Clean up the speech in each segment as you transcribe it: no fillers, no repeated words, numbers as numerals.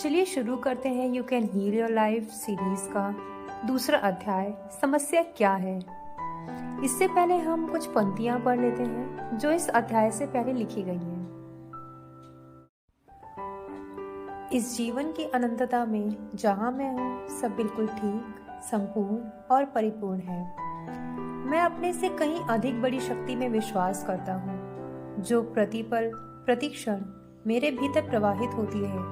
चलिए शुरू करते हैं you can heal your life series का दूसरा अध्याय, समस्या क्या है। इससे पहले हम कुछ पंक्तियां पढ़ लेते हैं जो इस अध्याय से पहले लिखी गई हैं। इस जीवन की अनंतता में जहां मैं हूँ सब बिल्कुल ठीक, संपूर्ण और परिपूर्ण है। मैं अपने से कहीं अधिक बड़ी शक्ति में विश्वास करता हूँ जो प्रतिपल प्रतिक्षण मेरे भीतर प्रवाहित होती है।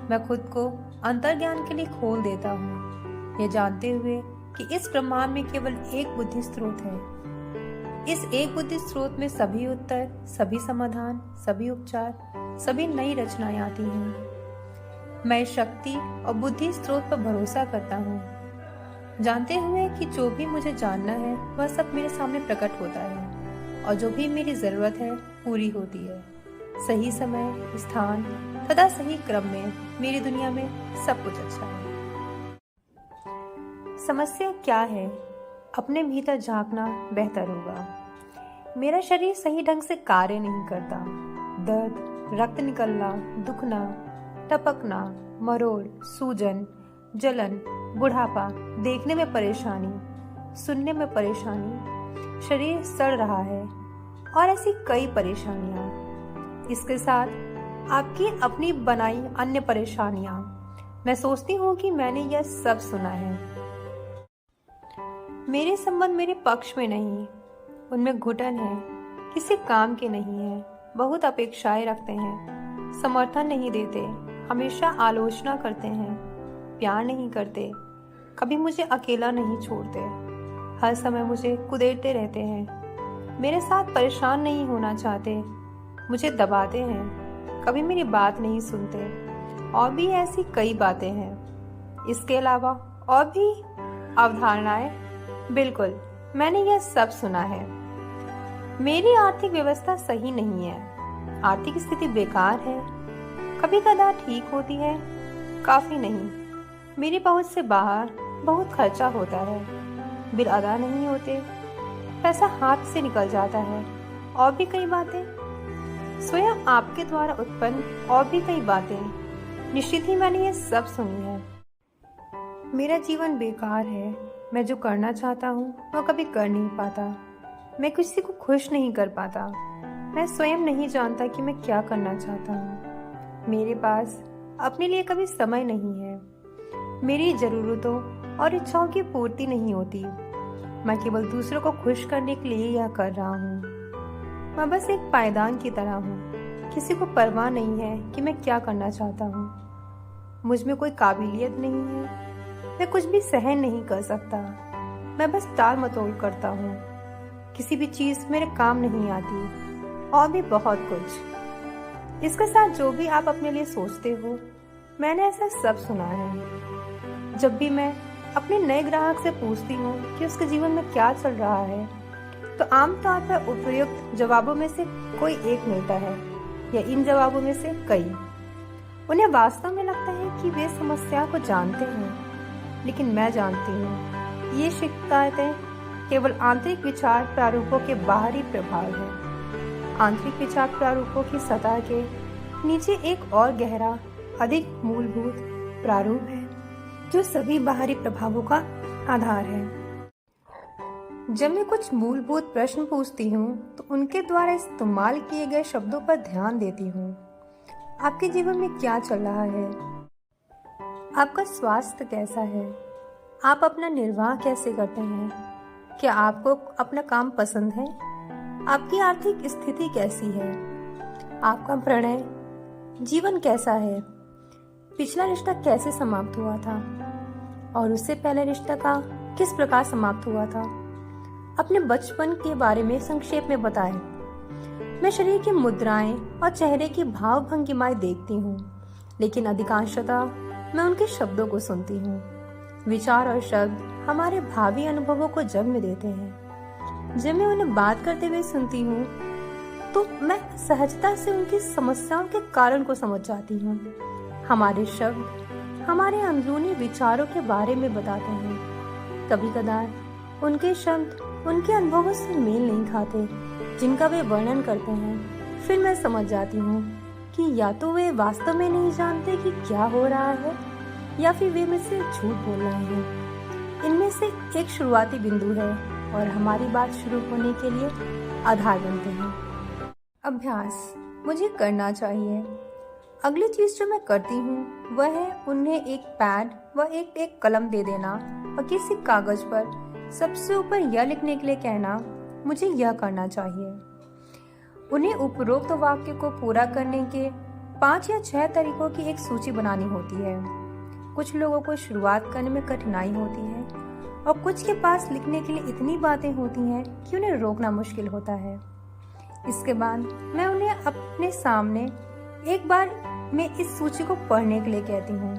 मैं खुद को अंतर्ज्ञान के लिए खोल देता हूँ, ये जानते हुए कि इस ब्रह्मांड में केवल एक बुद्धि स्रोत है। इस एक बुद्धि स्रोत में सभी उत्तर, सभी समाधान, सभी उपचार, सभी नई रचनाएं आती हैं। मैं शक्ति और बुद्धि स्रोत पर भरोसा करता हूँ, जानते हुए कि जो भी मुझे जानना है वह सब मेरे सामने प्रकट होता है और जो भी मेरी जरूरत है पूरी होती है। सही समय, स्थान तथा सही क्रम में मेरी दुनिया में सब कुछ अच्छा है। समस्या क्या है? अपने भीतर झांकना बेहतर होगा। मेरा शरीर सही ढंग से कार्य नहीं करता। दर्द, रक्त निकलना, दुखना, टपकना, मरोड़, सूजन, जलन, बुढ़ापा, देखने में परेशानी, सुनने में परेशानी, शरीर सड़ रहा है और ऐसी कई परेशानियां। इसके साथ आपकी अपनी बनाई अन्य परेशानियां। मैं सोचती हूँ कि मैंने यह सब सुना है। मेरे संबंध मेरे पक्ष में नहीं, उनमें घुटन है, किसी काम के नहीं है, बहुत अपेक्षाएं रखते हैं, समर्थन नहीं देते, हमेशा आलोचना करते हैं, प्यार नहीं करते, कभी मुझे अकेला नहीं छोड़ते, हर समय मुझे कुदेरते रहते हैं, मेरे साथ परेशान नहीं होना चाहते, मुझे दबाते हैं, कभी मेरी बात नहीं सुनते और भी ऐसी कई बातें हैं। इसके अलावा और भी अवधारणाएं। बिल्कुल, मैंने यह सब सुना है। मेरी आर्थिक व्यवस्था सही नहीं है, आर्थिक स्थिति बेकार है, कभी कदा ठीक होती है, काफी नहीं, मेरी पहुंच से बाहर बहुत खर्चा होता है, बिल अदा नहीं होते, पैसा हाथ से निकल जाता है और भी कई बातें। स्वयं आपके द्वारा उत्पन्न और भी कई बातें। निश्चित ही मैंने ये सब सुनी है। मेरा जीवन बेकार है। मैं जो करना चाहता हूँ वह कभी कर नहीं पाता। मैं किसी को खुश नहीं कर पाता। मैं स्वयं नहीं जानता कि मैं क्या करना चाहता हूँ। मेरे पास अपने लिए कभी समय नहीं है। मेरी जरूरतों और इच्छाओं की पूर्ति नहीं होती। मैं केवल दूसरों को खुश करने के लिए यह कर रहा हूँ। मैं बस एक पायदान की तरह हूँ। किसी को परवाह नहीं है कि मैं क्या करना चाहता हूँ। मुझ में कोई काबिलियत नहीं है। मैं कुछ भी सहन नहीं कर सकता। मैं बस टाल मटोल करता हूँ। किसी भी चीज मेरे काम नहीं आती और भी बहुत कुछ। इसके साथ जो भी आप अपने लिए सोचते हो, मैंने ऐसा सब सुना है। जब भी मैं अपने नए ग्राहक से पूछती हूँ कि उसके जीवन में क्या चल रहा है, तो आमतौर पर उपयुक्त जवाबों में से कोई एक मिलता है या इन जवाबों में से कई। उन्हें वास्तव में लगता है कि वे समस्या को जानते हैं, लेकिन मैं जानती हूँ ये शिकायतें केवल आंतरिक विचार प्रारूपों के बाहरी प्रभाव हैं। आंतरिक विचार प्रारूपों की सतह के नीचे एक और गहरा, अधिक मूलभूत प्रारूप है जो सभी बाहरी प्रभावों का आधार है। जब मैं कुछ मूलभूत प्रश्न पूछती हूँ तो उनके द्वारा इस्तेमाल किए गए शब्दों पर ध्यान देती हूँ। आपके जीवन में क्या चल रहा है? आपका स्वास्थ्य कैसा है? आप अपना निर्वाह कैसे करते हैं? क्या आपको अपना काम पसंद है? आपकी आर्थिक स्थिति कैसी है? आपका प्रणय जीवन कैसा है? पिछला रिश्ता कैसे समाप्त हुआ था और उससे पहले रिश्ता का किस प्रकार समाप्त हुआ था? अपने बचपन के बारे में संक्षेप में बताएं। मैं शरीर की मुद्राएं और चेहरे की भाव भंगिमाएं देखती हूँ, लेकिन अधिकांशतः मैं उनके शब्दों को सुनती हूँ। विचार और शब्द हमारे भावी अनुभवों को जन्म देते हैं। जब मैं उन्हें बात करते हुए सुनती हूँ तो मैं सहजता से उनकी समस्याओं के कारण को समझ जाती हूँ। हमारे शब्द हमारे अंदरूनी विचारों के बारे में बताते हैं। कभी कदार उनके शब्द उनके अनुभवों से मेल नहीं खाते जिनका वे वर्णन करते हैं। फिर मैं समझ जाती हूँ कि या तो वे वास्तव में नहीं जानते कि क्या हो रहा है या फिर वे मुझसे झूठ बोल रहे हैं। इनमें से एक शुरुआती बिंदु है और हमारी बात शुरू होने के लिए आधार बनते हैं। अभ्यास मुझे करना चाहिए। अगली चीज जो मैं करती हूँ वह है उन्हें एक पैड व एक कलम दे देना और किसी कागज पर सबसे ऊपर यह लिखने के लिए कहना, मुझे यह करना चाहिए। उन्हें उपरोक्त वाक्य को पूरा करने के 5 या 6 तरीकों की एक सूची बनानी होती है। कुछ लोगों को शुरुआत करने में कठिनाई होती है और कुछ के पास लिखने के लिए इतनी बातें होती हैं कि उन्हें रोकना मुश्किल होता है। इसके बाद मैं उन्हें अपने सामने एक बार मैं इस सूची को पढ़ने के लिए कहती हूँ,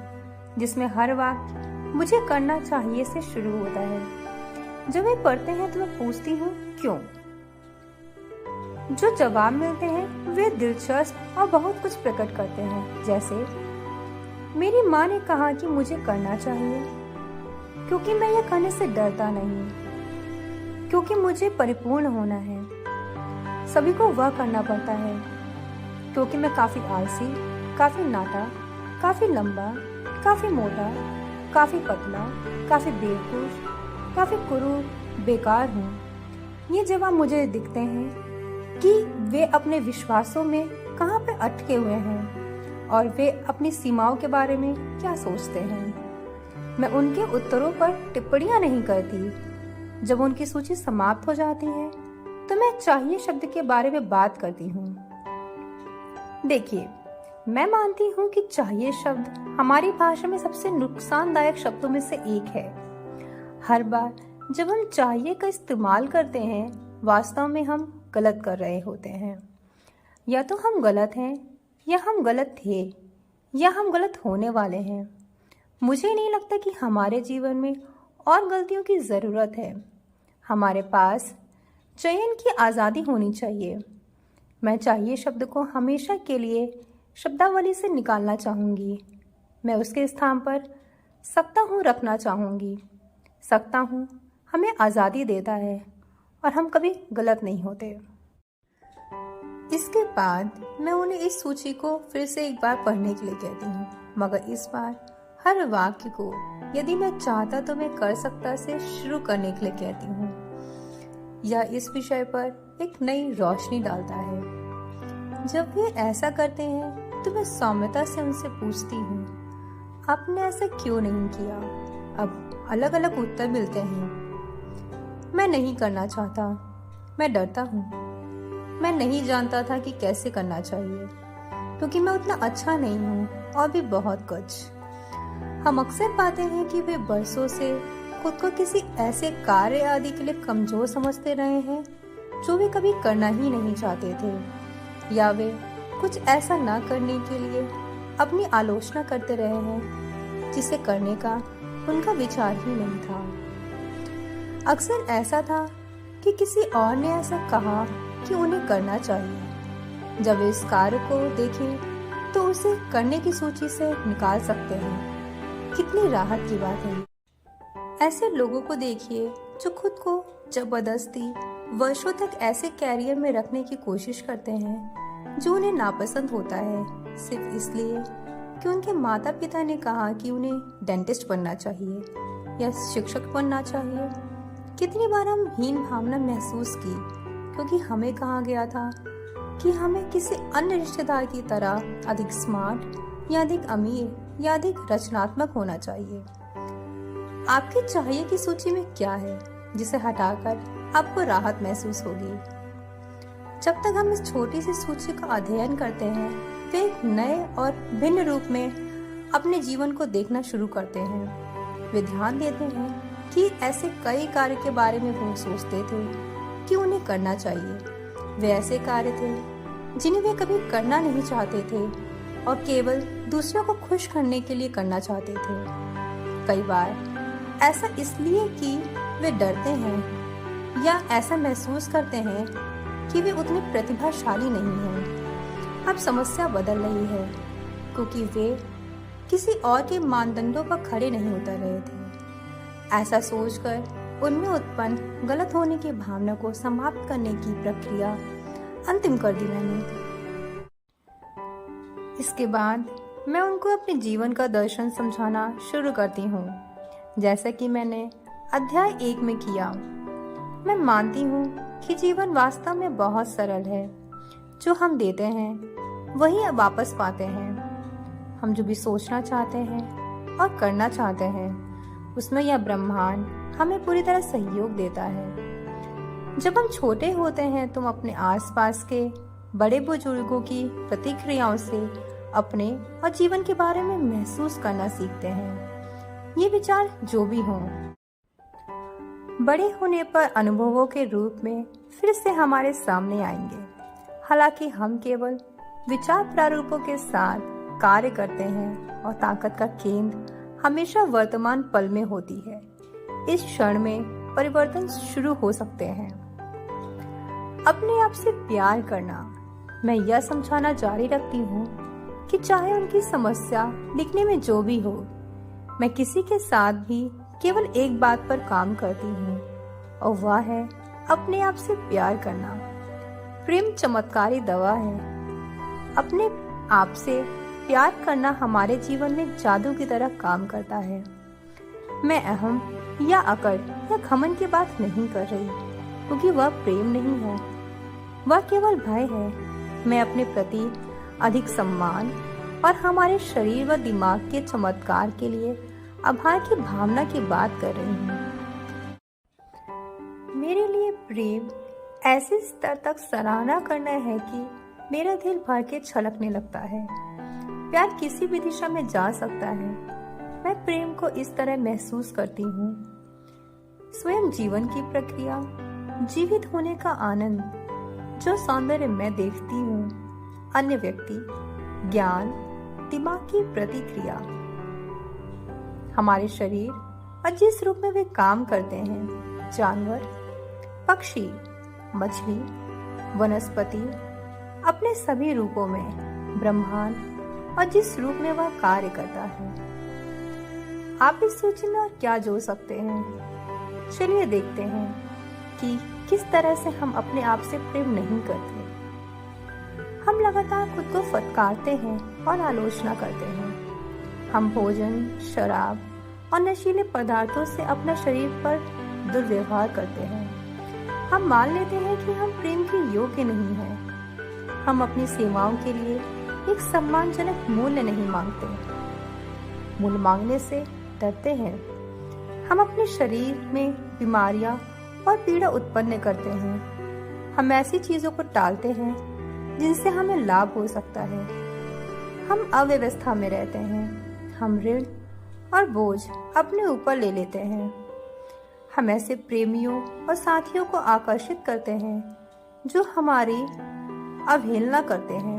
जिसमें हर वाक्य मुझे करना चाहिए से शुरू होता है। जब वे पढ़ते हैं तो मैं पूछती हूँ क्यों। जो जवाब मिलते हैं वे दिलचस्प और बहुत कुछ प्रकट करते हैं, जैसे मेरी माँ ने कहा कि मुझे करना चाहिए क्योंकि मैं यह करने से डरता नहीं, क्योंकि मुझे परिपूर्ण होना है। सभी को वह करना पड़ता है क्योंकि मैं काफी आलसी, काफी नाटा, काफी लंबा, काफी मोटा, काफी पतला, काफी बेवकूफ, काफी कुरूप, बेकार हूँ। ये जवाब मुझे दिखते हैं कि वे अपने विश्वासों में कहाँ पे अटके हुए हैं और वे अपनी सीमाओं के बारे में क्या सोचते हैं। मैं उनके उत्तरों पर टिप्पणियां नहीं करती। जब उनकी सूची समाप्त हो जाती है तो मैं चाहिए शब्द के बारे में बात करती हूँ। देखिए, मैं मानती हूँ कि चाहिए शब्द हमारी भाषा में सबसे नुकसानदायक शब्दों में से एक है। हर बार जब हम चाहिए का इस्तेमाल करते हैं, वास्तव में हम गलत कर रहे होते हैं। या तो हम गलत हैं, या हम गलत थे, या हम गलत होने वाले हैं। मुझे नहीं लगता कि हमारे जीवन में और गलतियों की ज़रूरत है। हमारे पास चयन की आज़ादी होनी चाहिए। मैं चाहिए शब्द को हमेशा के लिए शब्दावली से निकालना चाहूँगी। मैं उसके स्थान पर सकता हूँ रखना चाहूँगी। सकता हूँ हमें आज़ादी देता है और हम कभी गलत नहीं होते। इसके बाद मैं उन्हें इस सूची को फिर से एक बार पढ़ने के लिए कहती हूँ, मगर इस बार हर वाक्य को यदि मैं चाहता तो मैं कर सकता से शुरू करने के लिए कहती हूँ। यह इस विषय पर एक नई रोशनी डालता है। जब वे ऐसा करते हैं तो मैं सौम्यता से उनसे पूछती हूँ, आपने ऐसा क्यों नहीं किया? अब अलग अलग उत्तर मिलते हैं। मैं नहीं करना चाहता, मैं डरता हूँ, मैं नहीं जानता था कि कैसे करना चाहिए, क्योंकि मैं उतना अच्छा नहीं हूँ, और भी बहुत कुछ। हम अक्सर पाते हैं कि वे बरसों से खुद को किसी ऐसे कार्य आदि के लिए कमजोर समझते रहे हैं जो वे कभी करना ही नहीं चाहते थे, या वे कुछ ऐसा ना करने के लिए अपनी आलोचना करते रहे हैं जिसे करने का उनका विचार ही नहीं था। अक्सर ऐसा था कि किसी और ने ऐसा कहा कि उन्हें करना चाहिए। जब वे इस कार्य को देखें तो उसे करने की सूची से निकाल सकते हैं। कितनी राहत की बात है। ऐसे लोगों को देखिए जो खुद को जबरदस्ती वर्षों तक ऐसे कैरियर में रखने की कोशिश करते हैं जो उन्हें नापसंद होता है, सिर्फ इसलिए कि उनके माता पिता ने कहा कि उन्हें डेंटिस्ट बनना चाहिए या शिक्षक बनना चाहिए। कितनी बार हम हीन भावना महसूस की क्योंकि हमें कहा गया था कि हमें किसी अन्य रिश्तेदार की तरह अधिक स्मार्ट या अधिक अमीर या अधिक रचनात्मक होना चाहिए। आपकी चाहिए की सूची में क्या है जिसे हटाकर आपको राहत महसूस होगी? जब तक हम इस छोटी सी सूची का अध्ययन करते हैं, वे एक नए और भिन्न रूप में अपने जीवन को देखना शुरू करते हैं। वे ध्यान देते हैं कि ऐसे कई कार्य के बारे में वो सोचते थे कि उन्हें करना चाहिए। वे ऐसे कार्य थे जिन्हें वे कभी करना नहीं चाहते थे और केवल दूसरों को खुश करने के लिए करना चाहते थे। कई बार ऐसा इसलिए कि वे डरते हैं या ऐसा महसूस करते हैं कि वे उतने प्रतिभाशाली नहीं हैं। अब समस्या बदल रही है क्योंकि वे किसी और के मानदंडों पर खड़े नहीं उतर रहे थे। ऐसा सोचकर उनमें उत्पन्न गलत होने की भावना को समाप्त करने की प्रक्रिया अंतिम कर दी मैंने। इसके बाद मैं उनको अपने जीवन का दर्शन समझाना शुरू करती हूँ, जैसा कि मैंने अध्याय 1 में किया। मैं मानती हूँ कि जीवन वास्तव में बहुत सरल है। जो हम देते हैं वही अब वापस पाते हैं। हम जो भी सोचना चाहते हैं और करना चाहते हैं, उसमें यह ब्रह्मांड हमें पूरी तरह सहयोग देता है। जब हम छोटे होते हैं तो हम अपने आसपास के बड़े बुजुर्गों की प्रतिक्रियाओं से अपने और जीवन के बारे में महसूस करना सीखते हैं। ये विचार जो भी हों, बड़े होने पर अनुभवों के रूप में फिर से हमारे सामने आएंगे। हालांकि हम केवल विचार प्रारूपों के साथ कार्य करते हैं और ताकत का केंद्र हमेशा वर्तमान पल में होती है। इस क्षण में परिवर्तन शुरू हो सकते हैं। अपने आप से प्यार करना। मैं यह समझाना जारी रखती हूँ कि चाहे उनकी समस्या दिखने में जो भी हो, मैं किसी के साथ भी केवल एक बात पर काम करती हूँ, और वह है अपने आप से प्यार करना। प्रेम चमत्कारी दवा है। अपने आप से प्यार करना हमारे जीवन में जादू की तरह काम करता है। मैं अहम या अकड़ या घमंड की बात नहीं कर रही, क्योंकि वह प्रेम नहीं है, वह केवल भय है। मैं अपने प्रति अधिक सम्मान और हमारे शरीर व दिमाग के चमत्कार के लिए आभार की भावना की बात कर रही हूँ। मेरे लिए प्रेम ऐसे स्तर तक सराहना करना है कि मेरा दिल भर के छलकने लगता है। प्यार किसी भी दिशा में जा सकता है। मैं प्रेम को इस तरह महसूस करती हूँ। स्वयं जीवन की प्रक्रिया, जीवित होने का आनंद, जो सौंदर्य मैं देखती हूँ, अन्य व्यक्ति, ज्ञान, दिमाग की प्रतिक्रिया, हमारे शरीर और जिस रूप में वे काम करते हैं, जानवर, पक्षी, मछली, वनस्पति, अपने सभी रूपों में, ब्रह्मांड और जिस रूप में वह कार्य करता है। आप इस सूची में और क्या जोड़ सकते हैं? चलिए देखते हैं कि किस तरह से हम अपने आप से प्रेम नहीं करते। हम लगातार खुद को फटकारते हैं और आलोचना करते हैं। हम भोजन, शराब और नशीले पदार्थों से अपने शरीर पर दुर्व्यवहार करते हैं। हम मान लेते हैं कि हम प्रेम के योग्य नहीं हैं। हम अपनी सेवाओं के लिए एक सम्मानजनक मूल्य नहीं मांगते। मूल्य मांगने से डरते हैं। हम अपने शरीर में बीमारियां और पीड़ा उत्पन्न करते हैं। हम ऐसी चीजों को टालते हैं जिनसे हमें लाभ हो सकता है। हम अव्यवस्था में रहते हैं। हम ऋण और बोझ अपने ऊपर ले लेते हैं। हम ऐसे प्रेमियों और साथियों को आकर्षित करते हैं जो हमारी अवहेलना करते हैं।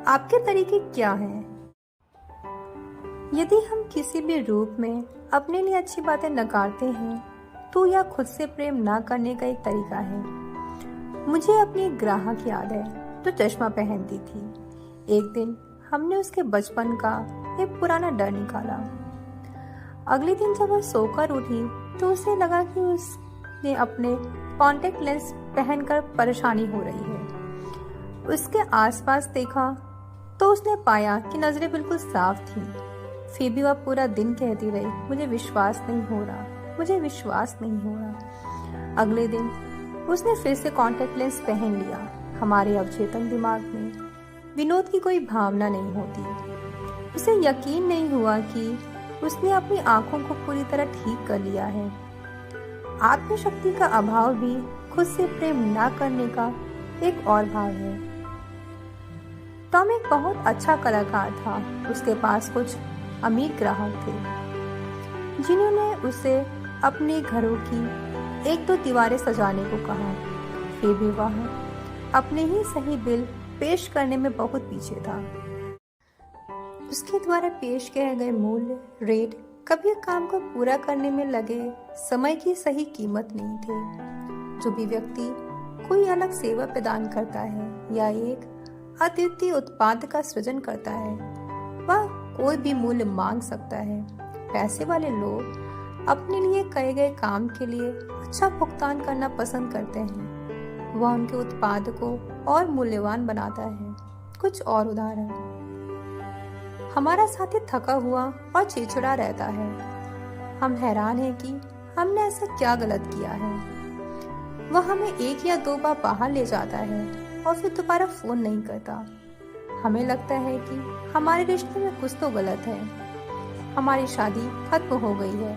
आपके तरीके क्या हैं? यदि हम किसी भी रूप में अपने लिए अच्छी बातें नकारते हैं, तो यह खुद से प्रेम ना करने का एक तरीका है। मुझे अपनी एक ग्राहक याद है जो चश्मा पहनती थी। एक दिन हमने उसके बचपन का एक पुराना डर निकाला। अगले दिन जब वह सोकर उठी तो उसे लगा कि उसने अपने कॉन्टैक्ट लेंस पहनकर परेशानी हो रही है। उसके आसपास देखा तो उसने पाया कि नजरें बिल्कुल साफ थीं। फिर भी वह पूरा दिन कहती रही, मुझे विश्वास नहीं हो रहा, मुझे विश्वास नहीं हो रहा। अगले दिन उसने फिर से कॉन्टैक्ट लेंस पहन लिया। हमारे अवचेतन दिमाग में विनोद की कोई भावना नहीं होती। उसे यकीन नहीं हुआ कि उसने अपनी आंखों को पूरी तरह ठीक कर लिया है। आत्मशक्ति का अभाव भी खुद से प्रेम ना करने का एक और भाव है। टॉम एक बहुत अच्छा कलाकार था। उसके पास कुछ अमीर ग्राहक थे जिन्होंने उसे अपने घरों की एक दो दीवारें सजाने को कहा। फिर भी वह अपने ही सही बिल पेश करने में बहुत पीछे था। उसके द्वारा पेश किए गए मूल्य, रेट कभी काम को पूरा करने में लगे समय की सही कीमत नहीं थे। जो भी व्यक्ति कोई अलग सेवा प्रदान करता है या एक अद्वितीय उत्पाद का सृजन करता है, वह कोई भी मूल्य मांग सकता है। पैसे वाले लोग अपने लिए किए गए काम के लिए अच्छा भुगतान करना पसंद करते हैं। वह उनके उत्पाद को और मूल्यवान बनाता है। कुछ और उदाहरण। हमारा साथी थका हुआ और चिड़चिड़ा रहता है। हम हैरान हैं कि हमने ऐसा क्या गलत किया है। वह हमें 1 या 2 बार बाहर ले जाता है और फिर दोबारा फोन नहीं करता। हमें लगता है कि हमारे रिश्ते में कुछ तो गलत है। हमारी शादी खत्म हो गई है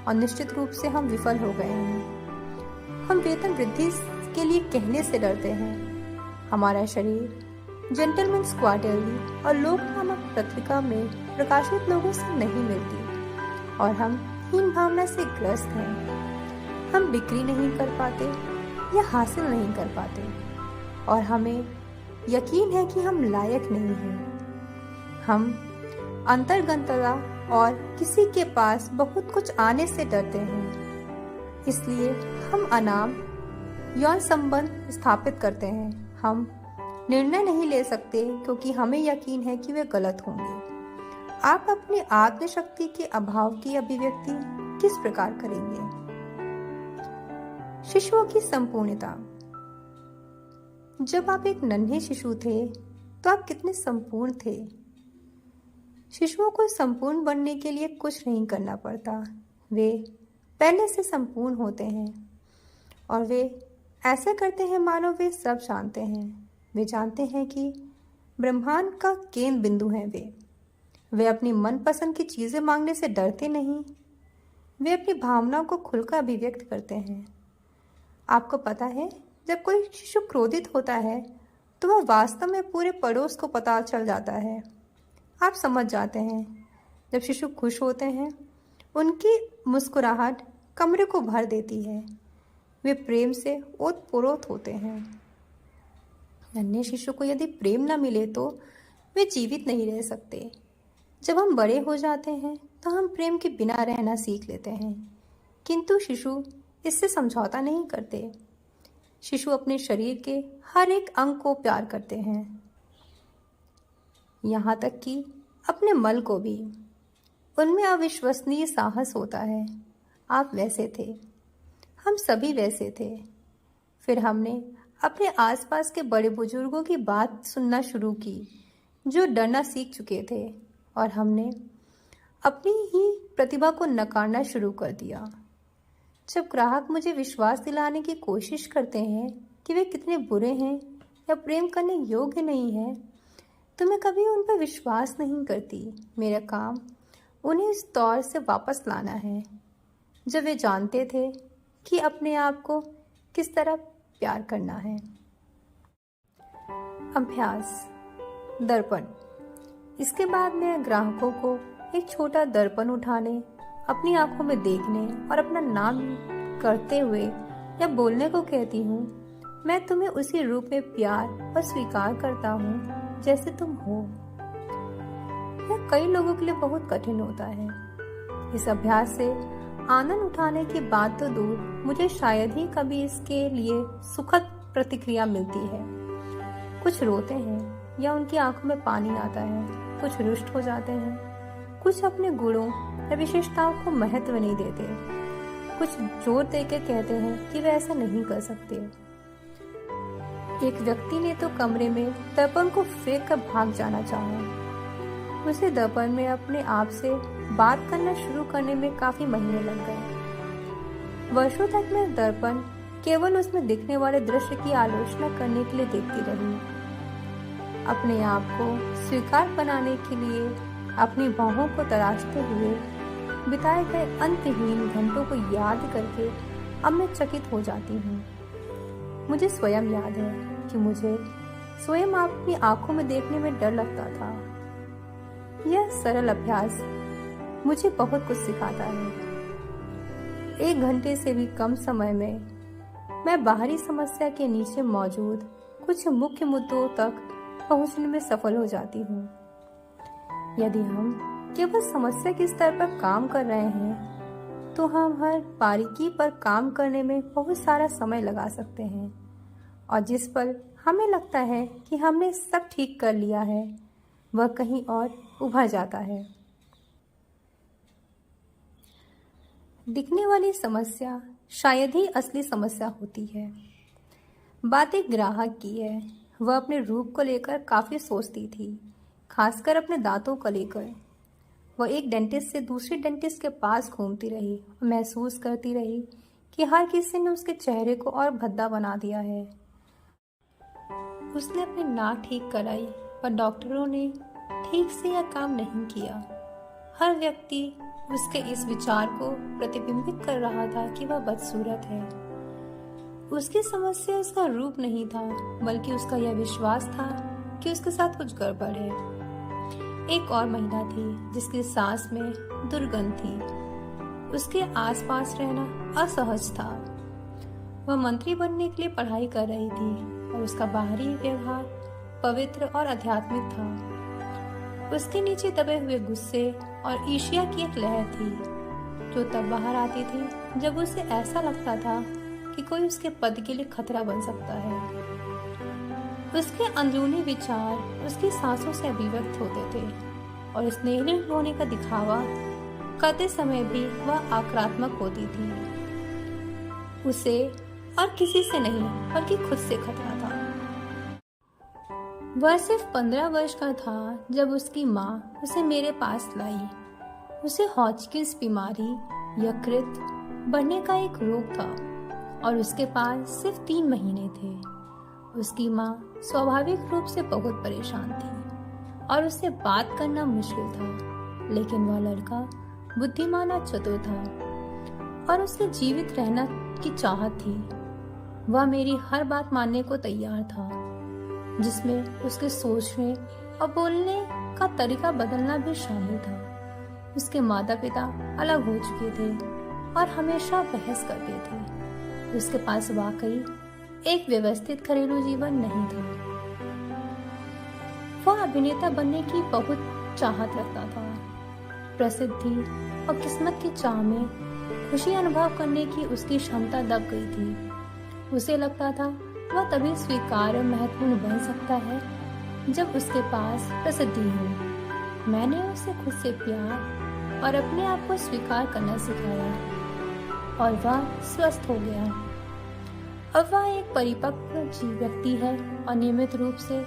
और निश्चित रूप से हम विफल हो गए हैं। हम वेतन वृद्धि के लिए कहने से डरते हैं। हमारा शरीर जेंटलमैन्स क्वार्टरली और लोक नामक पत्रिका में प्रकाशित लोगों से नहीं मिलती और हम हीन भावना से ग्रस्त हैं। हम बिक्री नहीं कर पाते या हासिल नहीं कर पाते और हमें यकीन है कि हम लायक नहीं हैं। हम अंतर्गतता और किसी के पास बहुत कुछ आने से डरते हैं। इसलिए हम अनाम यौन संबंध स्थापित करते हैं। हम निर्णय नहीं ले सकते क्योंकि हमें यकीन है कि वे गलत होंगे। आप अपनी आत्मशक्ति के अभाव की अभिव्यक्ति किस प्रकार करेंगे? शिशुओं की संपूर्णता। जब आप एक नन्हे शिशु थे तो आप कितने संपूर्ण थे। शिशुओं को संपूर्ण बनने के लिए कुछ नहीं करना पड़ता। वे पहले से संपूर्ण होते हैं और वे ऐसा करते हैं मानो वे सब जानते हैं। वे जानते हैं कि ब्रह्मांड का केंद्र बिंदु हैं वे अपनी मनपसंद की चीज़ें मांगने से डरते नहीं। वे अपनी भावनाओं को खुलकर अभिव्यक्त करते हैं। आपको पता है, जब कोई शिशु क्रोधित होता है तो वह वास्तव में पूरे पड़ोस को पता चल जाता है। आप समझ जाते हैं। जब शिशु खुश होते हैं, उनकी मुस्कुराहट कमरे को भर देती है। वे प्रेम से ओतप्रोत होते हैं। नन्हे शिशु को यदि प्रेम न मिले तो वे जीवित नहीं रह सकते। जब हम बड़े हो जाते हैं तो हम प्रेम के बिना रहना सीख लेते हैं, किंतु शिशु इससे समझौता नहीं करते। शिशु अपने शरीर के हर एक अंग को प्यार करते हैं, यहाँ तक कि अपने मल को भी। उनमें अविश्वसनीय साहस होता है। आप वैसे थे, हम सभी वैसे थे। फिर हमने अपने आसपास के बड़े बुजुर्गों की बात सुनना शुरू की जो डरना सीख चुके थे, और हमने अपनी ही प्रतिभा को नकारना शुरू कर दिया। जब ग्राहक मुझे विश्वास दिलाने की कोशिश करते हैं कि वे कितने बुरे हैं या प्रेम करने योग्य नहीं हैं, तो मैं कभी उन पर विश्वास नहीं करती। मेरा काम उन्हें इस दौर से वापस लाना है जब वे जानते थे कि अपने आप को किस तरह प्यार करना है। अभ्यास। दर्पण। इसके बाद मैं ग्राहकों को एक छोटा दर्पण उठाने, अपनी आंखों में देखने और अपना नाम करते हुए या बोलने को कहती हूँ, मैं तुम्हें उसी रूप में प्यार और स्वीकार करता हूँ जैसे तुम हो। यह कई लोगों के लिए बहुत कठिन होता है। इस अभ्यास से आनंद उठाने की बात तो दूर, मुझे शायद ही कभी इसके लिए सुखद प्रतिक्रिया मिलती है। कुछ रोते हैं या उनकी आंखों में पानी आता है, कुछ रुष्ट हो जाते हैं, कुछ अपने गुणों या विशेषताओं को महत्व नहीं देते, कुछ जोर देकर कहते हैं कि वे ऐसा नहीं कर सकते। एक व्यक्ति ने तो कमरे में दर्पण को फेंक कर भाग जाना चाहा। उसे दर्पण में अपने आप से बात करना शुरू करने में काफी महीने लग गए। वर्षों तक मैं दर्पण केवल उसमें दिखने वाले दृश्य की आलोचना करने के लिए देखती रही। अपने आप को स्वीकार बनाने के लिए अपनी बाहों को तराशते हुए बिताए गए अंतहीन घंटों को याद करके अब मैं चकित हो जाती हूँ। मुझे स्वयं याद है कि मुझे स्वयं अपनी आंखों में देखने में डर लगता था। यह सरल अभ्यास मुझे बहुत कुछ सिखाता है। 1 घंटे से भी कम समय में मैं बाहरी समस्या के नीचे मौजूद कुछ मुख्य मुद्दों तक पहुंचने में सफल हो जाती हूँ। यदि हम केवल समस्या के स्तर पर काम कर रहे हैं तो हम हर बारीकी पर काम करने में बहुत सारा समय लगा सकते हैं, और जिस पल हमें लगता है कि हमने सब ठीक कर लिया है, वह कहीं और उभर जाता है। दिखने वाली समस्या शायद ही असली समस्या होती है। बात एक ग्राहक की है। वह अपने रूप को लेकर काफ़ी सोचती थी, खासकर अपने दांतों को लेकर। वह एक डेंटिस्ट से दूसरे डेंटिस्ट के पास घूमती रही और महसूस करती रही कि हर किसी ने उसके चेहरे को और भद्दा बना दिया है। उसने अपनी नाक ठीक कराई, पर डॉक्टरों ने ठीक से यह काम नहीं किया। हर व्यक्ति उसके इस विचार को प्रतिबिंबित कर रहा था कि वह बदसूरत है। उसकी समस्या उसका रूप नहीं था, बल्कि उसका यह विश्वास था कि उसके साथ कुछ गड़बड़ है। एक और महिला थी जिसकी सांस में दुर्गंध थी। उसके आसपास रहना असहज था। वह मंत्री बनने के लिए पढ़ाई कर रही थी और उसका बाहरी व्यवहार पवित्र और आध्यात्मिक था। उसके नीचे दबे हुए गुस्से और ईर्ष्या की एक लहर थी, जो तब बाहर आती थी जब उसे ऐसा लगता था कि कोई उसके पद के लिए खतरा बन सकता है। उसके अंदरूनी विचार उसकी सांसों से अभिव्यक्त होते थे और स्नेहहीन होने का दिखावा करते समय भी वह आक्रामक होती थी। उसे और किसी से नहीं, बल्कि खुद से खतरा था। वह सिर्फ 15 वर्ष का था जब उसकी माँ उसे मेरे पास लाई। उसे हॉजकिंस बीमारी, यकृत बढ़ने का एक रोग था और उसके पास सिर्फ 3 महीने थे। उसकी माँ स्वाभाविक रूप से बहुत परेशान थी और उससे बात करना मुश्किल था, लेकिन वह लड़का बुद्धिमान और चतुर था और उसके जीवित रहना की चाहत थी। वह मेरी हर बात मानने को तैयार था, जिसमें उसके सोचने और बोलने का तरीका बदलना भी शामिल था। उसके माता पिता अलग हो चुके थे और हमेशा बहस करते थे। उसके पास वाकई एक व्यवस्थित घरेलू जीवन नहीं था। वह अभिनेता बनने की बहुत चाहत रखता था। प्रसिद्धि और किस्मत की चाह में खुशी अनुभव करने की उसकी क्षमता दब गई थी। उसे लगता था वह तभी स्वीकार्य महत्वपूर्ण बन सकता है जब उसके पास प्रसिद्धि हो। मैंने उसे खुद से प्यार और अपने आप को स्वीकार करना सिखाया और वह स्वस्थ हो गया। अब वह एक परिपक्व व्यक्ति है और नियमित रूप से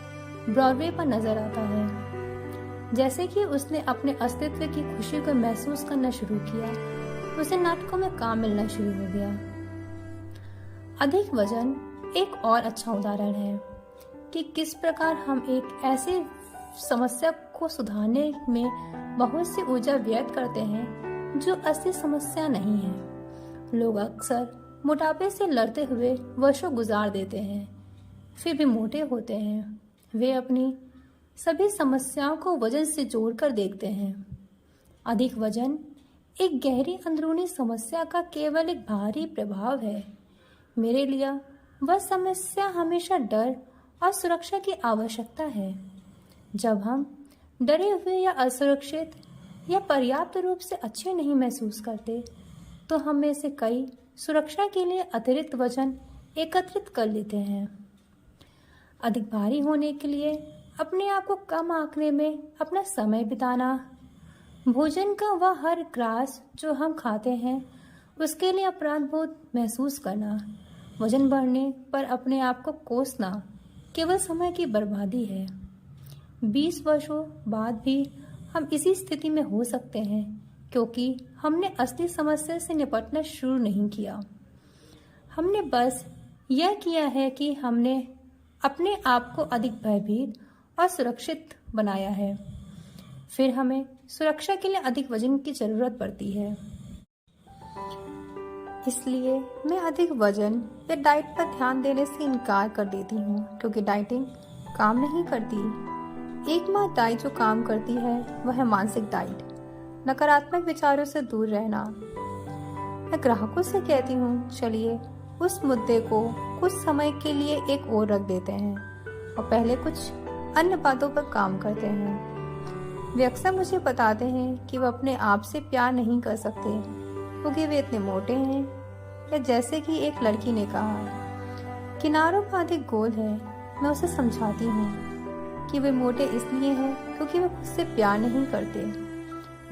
ब्रॉडवे पर नजर आता है। जैसे कि उसने अपने अस्तित्व की खुशी को महसूस करना शुरू किया, उसे नाटकों में काम मिलना शुरू हो गया। अधिक वजन एक और अच्छा उदाहरण है कि किस प्रकार हम एक ऐसे समस्या को सुधारने में बहुत सी ऊर्जा व्यर्थ करते हैं जो असली समस्या नहीं है। लोग अक्सर मोटापे से लड़ते हुए वर्षों गुजार देते हैं, फिर भी मोटे होते हैं। वे अपनी सभी समस्याओं को वजन से जोड़कर देखते हैं। अधिक वजन एक गहरी अंदरूनी समस्या का केवल एक बाहरी प्रभाव है। मेरे लिए वह समस्या हमेशा डर और सुरक्षा की आवश्यकता है। जब हम डरे हुए या असुरक्षित या पर्याप्त रूप से अच्छे नहीं महसूस करते, तो हम में से कई सुरक्षा के लिए अतिरिक्त वजन एकत्रित कर लेते हैं। अधिक भारी होने के लिए अपने आप को कम आंकने में अपना समय बिताना, भोजन का वह हर ग्रास जो हम खाते हैं उसके लिए अपराध बोध महसूस करना, वजन बढ़ने पर अपने आप को कोसना केवल समय की बर्बादी है। 20 वर्षों बाद भी हम इसी स्थिति में हो सकते हैं क्योंकि हमने असली समस्या से निपटना शुरू नहीं किया। हमने बस यह किया है कि हमने अपने आप को अधिक भयभीत और सुरक्षित बनाया है। फिर हमें सुरक्षा के लिए अधिक वजन की जरूरत पड़ती है। इसलिए मैं अधिक वजन या डाइट पर ध्यान देने से इनकार कर देती हूँ, क्योंकि डाइटिंग काम नहीं करती। एकमात्र डाइट जो काम करती है वह है मानसिक डाइट, नकारात्मक विचारों से दूर रहना। मैं ग्राहकों से कहती हूँ, चलिए उस मुद्दे को कुछ समय के लिए एक ओर रख देते हैं और पहले कुछ अन्य बातों पर काम करते हैं। वे अक्सर मुझे बताते हैं कि वह अपने आप से प्यार नहीं कर सकते क्योंकि वे इतने मोटे हैं, या जैसे कि एक लड़की ने कहा, किनारों पर अधिक गोल है। मैं उसे समझाती हूँ कि वे मोटे इसलिए हैं क्योंकि वे खुद से प्यार नहीं करते।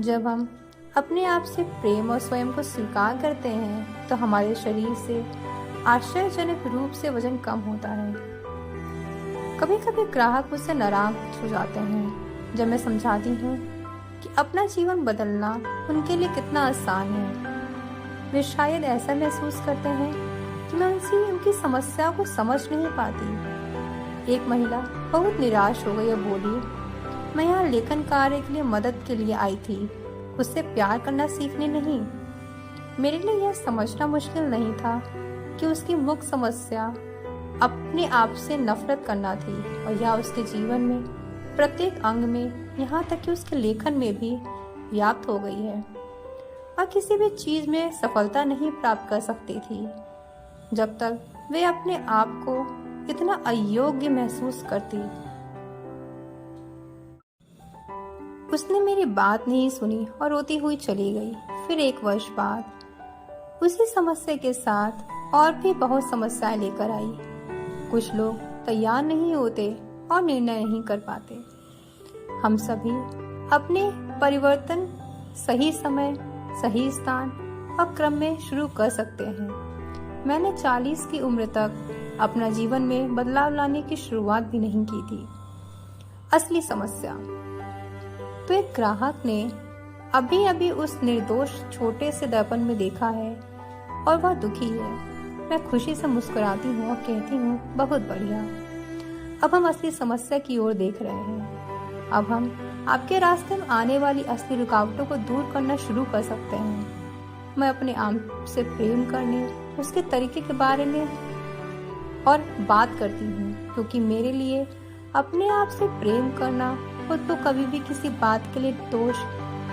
जब हम अपने आप से प्रेम और स्वयं को स्वीकार करते हैं तो हमारे शरीर से आश्चर्यजनक रूप से वजन कम होता है। कभी कभी ग्राहक मुझसे नाराज हो जाते हैं जब मैं समझाती हूँ कि अपना जीवन बदलना उनके लिए कितना आसान है। वे शायद ऐसा महसूस करते हैं कि मैं उनकी समस्या को समझ नहीं पाती। एक महिला बहुत निराश हो गई और बोली, मैं यहाँ लेखन कार्य के लिए मदद के लिए आई थी, उससे प्यार करना सीखने नहीं। मेरे लिए यह समझना मुश्किल नहीं था कि उसकी मुख्य समस्या अपने आप से नफरत करना थी और यह उसके जीवन में प्रत्येक अंग में, यहाँ तक कि उसके लेखन में भी व्याप्त हो गई है और किसी भी चीज में सफलता नहीं प्राप्त कर सकती थी जब तक वे अपने आप को इतना अयोग्य महसूस करती। उसने मेरी बात नहीं सुनी और रोती हुई चली गई। फिर 1 वर्ष बाद उसी समस्या के साथ और भी बहुत समस्याएं लेकर आई। कुछ लोग तैयार नहीं होते और निर्णय नहीं कर पाते। हम सभी अपने परिवर्तन सही समय, सही स्थान और क्रम में शुरू कर सकते हैं। मैंने 40 की उम्र तक अपना जीवन में बदलाव लाने की शुरुआत भी नहीं की थी। असली समस्या तो एक ग्राहक ने अभी अभी उस निर्दोष छोटे से दर्पण में देखा है और वह दुखी है। मैं खुशी से मुस्कुराती हूँ और कहती हूँ, बहुत बढ़िया। अब हम असली समस्या की ओर देख रहे हैं। अब हम आपके रास्ते में आने वाली असली रुकावटों को दूर करना शुरू कर सकते हैं। मैं अपने आप से प्रेम करने, उसके तरीके के बारे में और बात करती हूँ, क्योंकि मेरे लिए अपने आप से प्रेम करना खुद को कभी भी किसी बात के लिए दोष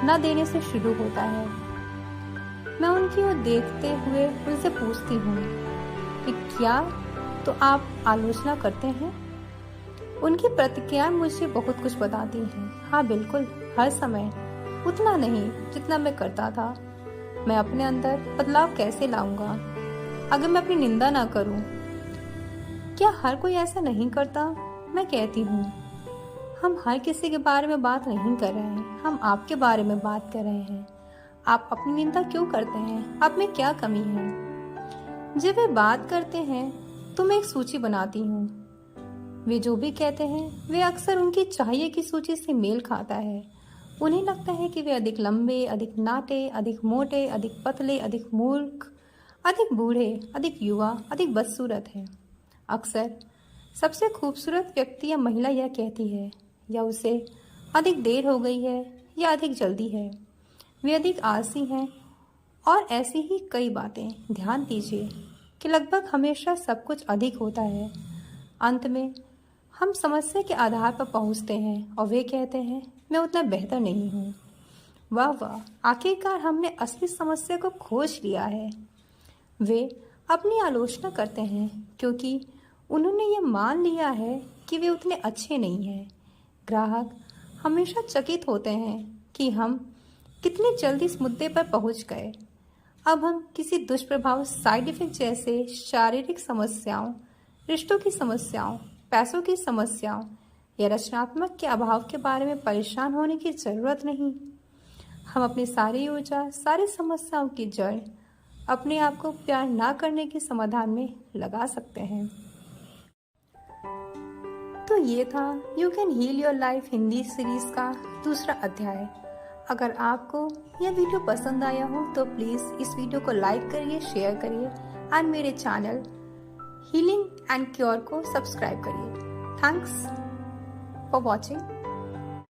न देने से शुरू होता है। मैं उनकी ओर देखते हुए उनसे पूछती हूँ कि क्या तो आप आलोचना करते हैं? उनकी प्रतिक्रियाएं मुझे बहुत कुछ बताती हैं। हाँ बिल्कुल, हर समय, उतना नहीं जितना मैं करता था। मैं अपने अंदर बदलाव कैसे लाऊंगा अगर मैं अपनी निंदा ना करूं? क्या हर कोई ऐसा नहीं करता? मैं कहती हूँ, हम हर किसी के बारे में बात नहीं कर रहे हैं, हम आपके बारे में बात कर रहे हैं। आप अपनी निंदा क्यों करते हैं? आप में क्या कमी है? जब वे बात करते हैं तो मैं एक सूची बनाती हूँ। वे जो भी कहते हैं वे अक्सर उनकी चाहिए की सूची से मेल खाता है। उन्हें लगता है कि वे अधिक लंबे, अधिक नाटे, अधिक मोटे, अधिक पतले, अधिक मूर्ख, अधिक बूढ़े, अधिक युवा, अधिक बदसूरत हैं। अक्सर सबसे खूबसूरत व्यक्ति या महिला यह कहती है, या उसे अधिक देर हो गई है या अधिक जल्दी है। वे अधिक आलसी हैं और ऐसी ही कई बातें। ध्यान दीजिए कि लगभग हमेशा सब कुछ अधिक होता है। अंत में हम समस्या के आधार पर पहुंचते हैं और वे कहते हैं, मैं उतना बेहतर नहीं हूँ। वाह वाह, आखिरकार हमने असली समस्या को खोज लिया है। वे अपनी आलोचना करते हैं क्योंकि उन्होंने ये मान लिया है कि वे उतने अच्छे नहीं हैं। ग्राहक हमेशा चकित होते हैं कि हम कितनी जल्दी इस मुद्दे पर पहुंच गए। अब हम किसी दुष्प्रभाव, साइड इफेक्ट जैसे शारीरिक समस्याओं, रिश्तों की समस्याओं, पैसों की समस्याओं या रचनात्मक के अभाव के बारे में परेशान होने की जरूरत नहीं। हम अपनी सारी ऊर्जा, सारी समस्याओं की जड़ अपने आप को प्यार ना करने के समाधान में लगा सकते हैं। तो ये था you can heal your life Hindi series का दूसरा अध्याय। अगर आपको यह वीडियो पसंद आया हो तो प्लीज़ इस वीडियो को लाइक करिए, शेयर करिए एंड मेरे चैनल हीलिंग एंड क्योर को सब्सक्राइब करिए। Thanks for watching.